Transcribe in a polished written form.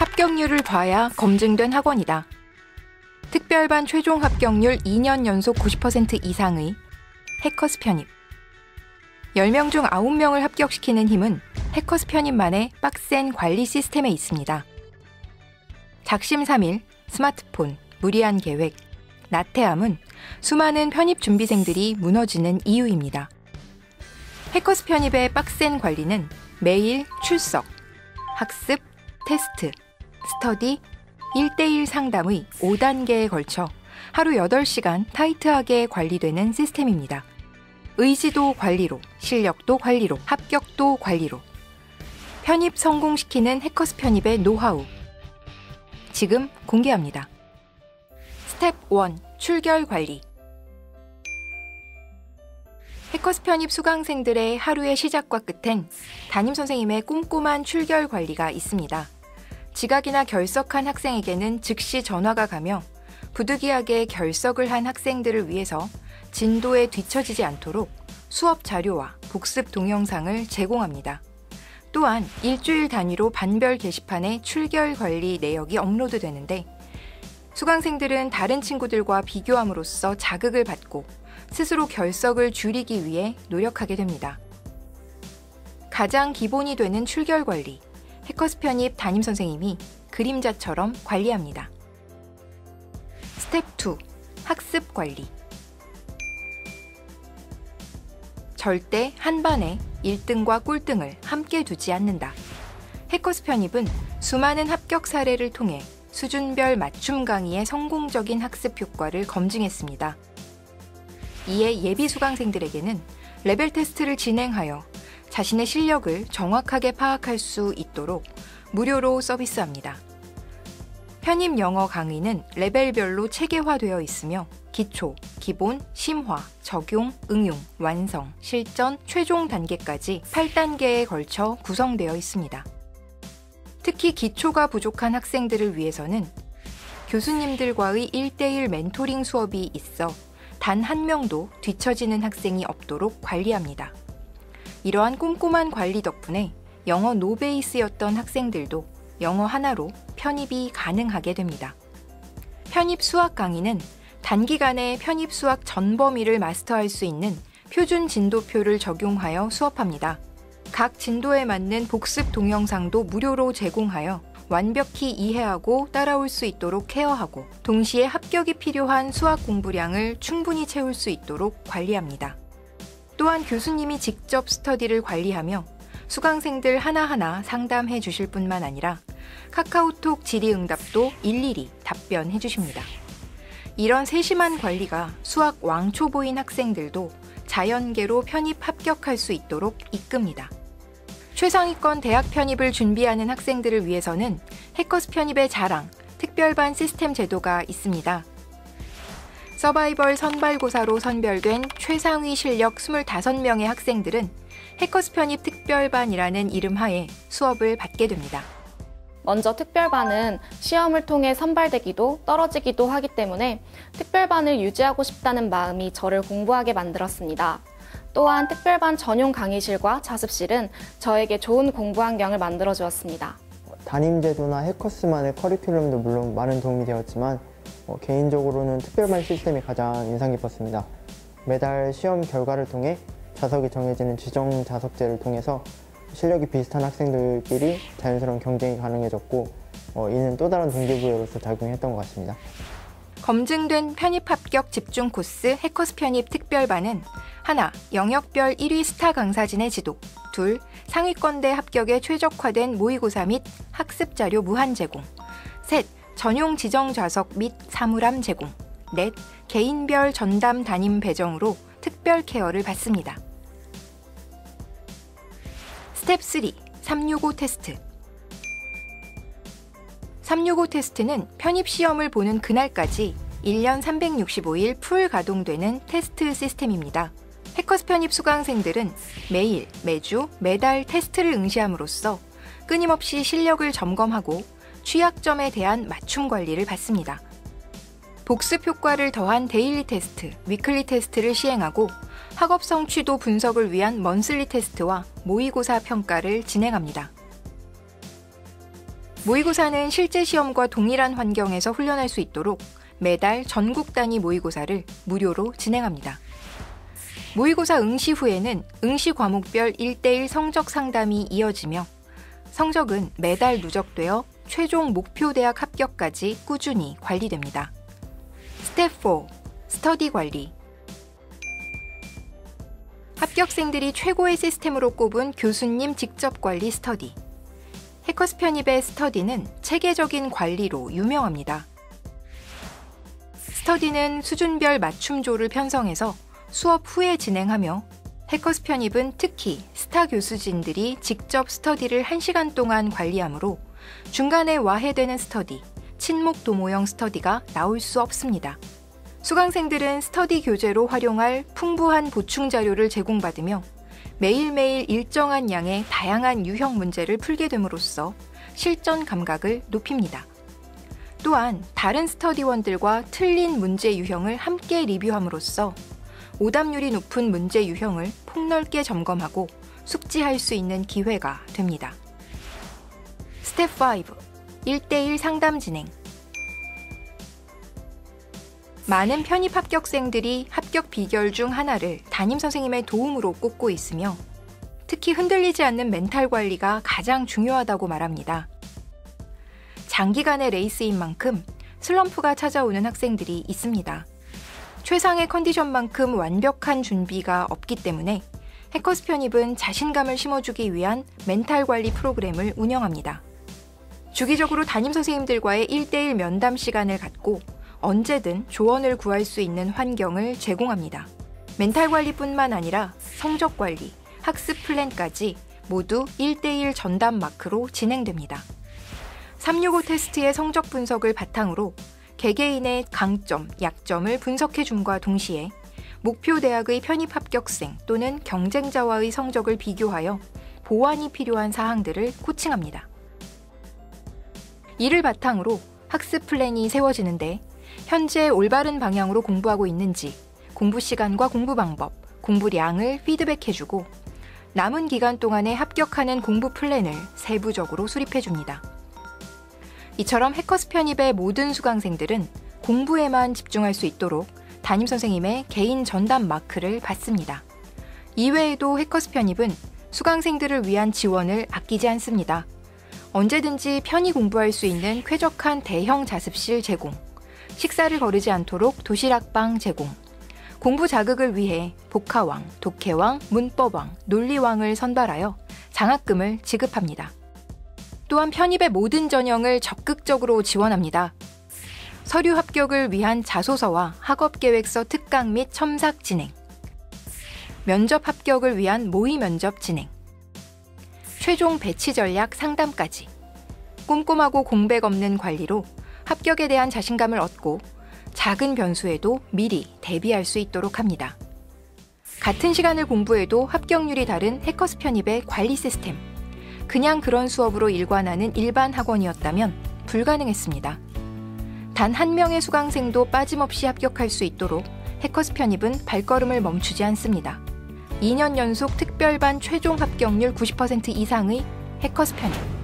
합격률을 봐야 검증된 학원이다. 특별반 최종 합격률 2년 연속 90% 이상의 해커스 편입. 10명 중 9명을 합격시키는 힘은 해커스 편입만의 빡센 관리 시스템에 있습니다. 작심삼일, 스마트폰, 무리한 계획, 나태함은 수많은 편입 준비생들이 무너지는 이유입니다. 해커스 편입의 빡센 관리는 매일 출석, 학습, 테스트, 스터디, 1대1 상담의 5단계에 걸쳐 하루 8시간 타이트하게 관리되는 시스템입니다. 의지도 관리로, 실력도 관리로, 합격도 관리로. 편입 성공시키는 해커스 편입의 노하우. 지금 공개합니다. 스텝 1. 출결 관리. 해커스 편입 수강생들의 하루의 시작과 끝엔 담임선생님의 꼼꼼한 출결 관리가 있습니다. 지각이나 결석한 학생에게는 즉시 전화가 가며 부득이하게 결석을 한 학생들을 위해서 진도에 뒤처지지 않도록 수업 자료와 복습 동영상을 제공합니다. 또한 일주일 단위로 반별 게시판에 출결 관리 내역이 업로드되는데 수강생들은 다른 친구들과 비교함으로써 자극을 받고 스스로 결석을 줄이기 위해 노력하게 됩니다. 가장 기본이 되는 출결 관리, 해커스 편입 담임선생님이 그림자처럼 관리합니다. 스텝 2. 학습 관리. 절대 한 반에 1등과 꼴등을 함께 두지 않는다. 해커스 편입은 수많은 합격 사례를 통해 수준별 맞춤 강의의 성공적인 학습 효과를 검증했습니다. 이에 예비 수강생들에게는 레벨 테스트를 진행하여 자신의 실력을 정확하게 파악할 수 있도록 무료로 서비스합니다. 편입 영어 강의는 레벨별로 체계화되어 있으며 기초, 기본, 심화, 적용, 응용, 완성, 실전, 최종 단계까지 8단계에 걸쳐 구성되어 있습니다. 특히 기초가 부족한 학생들을 위해서는 교수님들과의 1대1 멘토링 수업이 있어 단 한 명도 뒤처지는 학생이 없도록 관리합니다. 이러한 꼼꼼한 관리 덕분에 영어 노베이스였던 학생들도 영어 하나로 편입이 가능하게 됩니다. 편입 수학 강의는 단기간에 편입 수학 전 범위를 마스터할 수 있는 표준 진도표를 적용하여 수업합니다. 각 진도에 맞는 복습 동영상도 무료로 제공하여 완벽히 이해하고 따라올 수 있도록 케어하고 동시에 합격이 필요한 수학 공부량을 충분히 채울 수 있도록 관리합니다. 또한 교수님이 직접 스터디를 관리하며 수강생들 하나하나 상담해 주실 뿐만 아니라 카카오톡 질의응답도 일일이 답변해 주십니다. 이런 세심한 관리가 수학 왕초보인 학생들도 자연계로 편입 합격할 수 있도록 이끕니다. 최상위권 대학 편입을 준비하는 학생들을 위해서는 해커스 편입의 자랑, 특별반 시스템 제도가 있습니다. 서바이벌 선발고사로 선별된 최상위 실력 25명의 학생들은 해커스 편입 특별반이라는 이름 하에 수업을 받게 됩니다. 먼저 특별반은 시험을 통해 선발되기도 떨어지기도 하기 때문에 특별반을 유지하고 싶다는 마음이 저를 공부하게 만들었습니다. 또한 특별반 전용 강의실과 자습실은 저에게 좋은 공부 환경을 만들어 주었습니다. 담임제도나 해커스만의 커리큘럼도 물론 많은 도움이 되었지만 개인적으로는 특별반 시스템이 가장 인상 깊었습니다. 매달 시험 결과를 통해 자석이 정해지는 지정 자석제를 통해서 실력이 비슷한 학생들끼리 자연스러운 경쟁이 가능해졌고 이는 또 다른 동기부여로서 작용했던 것 같습니다. 검증된 편입 합격 집중 코스 해커스 편입 특별반은 하나, 영역별 1위 스타 강사진의 지도. 둘, 상위권대 합격에 최적화된 모의고사 및 학습 자료 무한 제공. 셋, 전용 지정 좌석 및 사물함 제공. 넷, 개인별 전담 담임 배정으로 특별 케어를 받습니다. 스텝 3. 365 테스트. 365 테스트는 편입시험을 보는 그날까지 1년 365일 풀 가동되는 테스트 시스템입니다. 해커스 편입 수강생들은 매일, 매주, 매달 테스트를 응시함으로써 끊임없이 실력을 점검하고 취약점에 대한 맞춤 관리를 받습니다. 복습 효과를 더한 데일리 테스트, 위클리 테스트를 시행하고 학업 성취도 분석을 위한 먼슬리 테스트와 모의고사 평가를 진행합니다. 모의고사는 실제 시험과 동일한 환경에서 훈련할 수 있도록 매달 전국 단위 모의고사를 무료로 진행합니다. 모의고사 응시 후에는 응시 과목별 1:1 성적 상담이 이어지며 성적은 매달 누적되어 최종 목표 대학 합격까지 꾸준히 관리됩니다. 스텝 4. 스터디 관리. 합격생들이 최고의 시스템으로 꼽은 교수님 직접 관리 스터디. 해커스 편입의 스터디는 체계적인 관리로 유명합니다. 스터디는 수준별 맞춤조를 편성해서 수업 후에 진행하며 해커스 편입은 특히 스타 교수진들이 직접 스터디를 1시간 동안 관리하므로 중간에 와해되는 스터디, 친목 도모형 스터디가 나올 수 없습니다. 수강생들은 스터디 교재로 활용할 풍부한 보충 자료를 제공받으며 매일매일 일정한 양의 다양한 유형 문제를 풀게 됨으로써 실전 감각을 높입니다. 또한 다른 스터디원들과 틀린 문제 유형을 함께 리뷰함으로써 오답률이 높은 문제 유형을 폭넓게 점검하고 숙지할 수 있는 기회가 됩니다. 스텝 5. 1:1 상담 진행. 많은 편입 합격생들이 합격 비결 중 하나를 담임선생님의 도움으로 꼽고 있으며 특히 흔들리지 않는 멘탈 관리가 가장 중요하다고 말합니다. 장기간의 레이스인 만큼 슬럼프가 찾아오는 학생들이 있습니다. 최상의 컨디션만큼 완벽한 준비가 없기 때문에 해커스 편입은 자신감을 심어주기 위한 멘탈 관리 프로그램을 운영합니다. 주기적으로 담임선생님들과의 1:1 면담 시간을 갖고 언제든 조언을 구할 수 있는 환경을 제공합니다. 멘탈 관리뿐만 아니라 성적 관리, 학습 플랜까지 모두 1:1 전담 마크로 진행됩니다. 365 테스트의 성적 분석을 바탕으로 개개인의 강점, 약점을 분석해줌과 동시에 목표 대학의 편입 합격생 또는 경쟁자와의 성적을 비교하여 보완이 필요한 사항들을 코칭합니다. 이를 바탕으로 학습 플랜이 세워지는데 현재 올바른 방향으로 공부하고 있는지 공부 시간과 공부 방법, 공부량을 피드백해주고 남은 기간 동안에 합격하는 공부 플랜을 세부적으로 수립해줍니다. 이처럼 해커스 편입의 모든 수강생들은 공부에만 집중할 수 있도록 담임선생님의 개인 전담 마크를 받습니다. 이외에도 해커스 편입은 수강생들을 위한 지원을 아끼지 않습니다. 언제든지 편히 공부할 수 있는 쾌적한 대형 자습실 제공, 식사를 거르지 않도록 도시락방 제공, 공부 자극을 위해 복화왕, 독해왕, 문법왕, 논리왕을 선발하여 장학금을 지급합니다. 또한 편입의 모든 전형을 적극적으로 지원합니다. 서류 합격을 위한 자소서와 학업계획서 특강 및 첨삭 진행, 면접 합격을 위한 모의 면접 진행, 최종 배치 전략 상담까지 꼼꼼하고 공백 없는 관리로 합격에 대한 자신감을 얻고 작은 변수에도 미리 대비할 수 있도록 합니다. 같은 시간을 공부해도 합격률이 다른 해커스 편입의 관리 시스템. 그냥 그런 수업으로 일관하는 일반 학원이었다면 불가능했습니다. 단 한 명의 수강생도 빠짐없이 합격할 수 있도록 해커스 편입은 발걸음을 멈추지 않습니다. 2년 연속 특별반 최종 합격률 90% 이상의 해커스 편입.